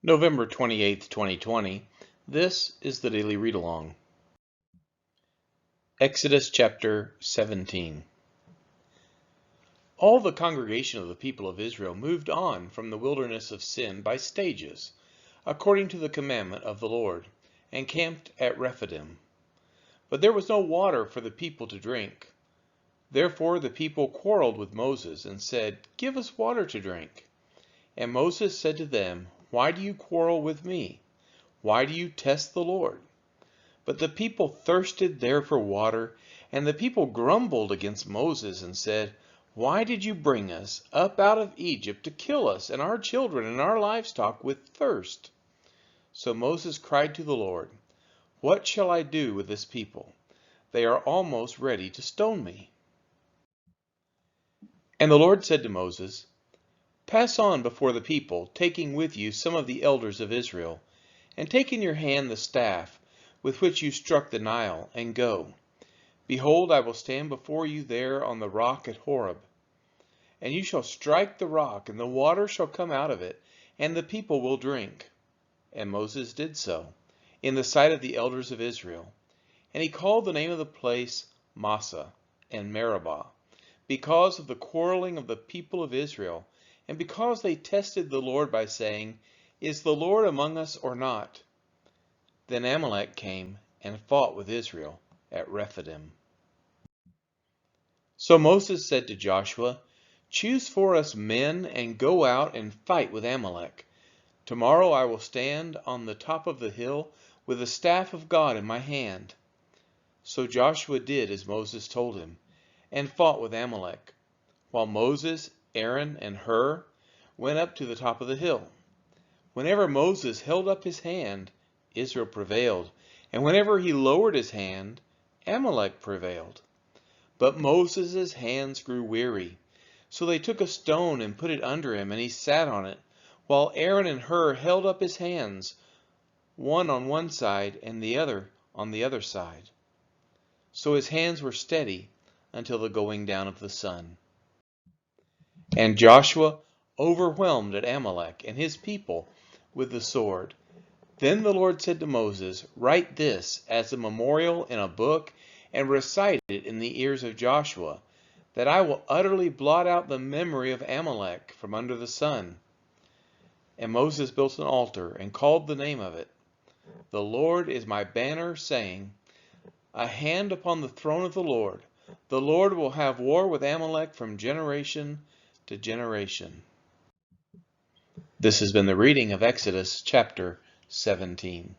November 28th, 2020. This is the Daily Read Along. Exodus chapter 17. All the congregation of the people of Israel moved on from the wilderness of Sin by stages, according to the commandment of the Lord, and camped at Rephidim. But there was no water for the people to drink. Therefore the people quarreled with Moses and said, "Give us water to drink." And Moses said to them, "Why do you quarrel with me? Why do you test the Lord?" But the people thirsted there for water, and the people grumbled against Moses and said, "Why did you bring us up out of Egypt to kill us and our children and our livestock with thirst?" So Moses cried to the Lord, "What shall I do with this people? They are almost ready to stone me." And the Lord said to Moses, "Pass on before the people, taking with you some of the elders of Israel, and take in your hand the staff with which you struck the Nile, and go. Behold, I will stand before you there on the rock at Horeb. And you shall strike the rock, and the water shall come out of it, and the people will drink." And Moses did so, in the sight of the elders of Israel. And he called the name of the place Massah and Meribah, because of the quarreling of the people of Israel, and because they tested the Lord by saying, "Is the Lord among us or not?" Then Amalek came and fought with Israel at Rephidim. So Moses said to Joshua, "Choose for us men and go out and fight with Amalek. Tomorrow I will stand on the top of the hill with the staff of God in my hand." So Joshua did as Moses told him, and fought with Amalek, while Moses, Aaron, and Hur went up to the top of the hill. Whenever Moses held up his hand, Israel prevailed, and whenever he lowered his hand, Amalek prevailed. But Moses' hands grew weary, so they took a stone and put it under him, and he sat on it, while Aaron and Hur held up his hands, one on one side and the other on the other side. So his hands were steady until the going down of the sun. And Joshua overwhelmed at Amalek and his people with the sword. Then the Lord said to Moses, "Write this as a memorial in a book and recite it in the ears of Joshua, that I will utterly blot out the memory of Amalek from under the sun." And Moses built an altar and called the name of it, "The Lord is my banner," saying, "A hand upon the throne of the Lord. The Lord will have war with Amalek from generation to generation." This has been the reading of Exodus chapter 17.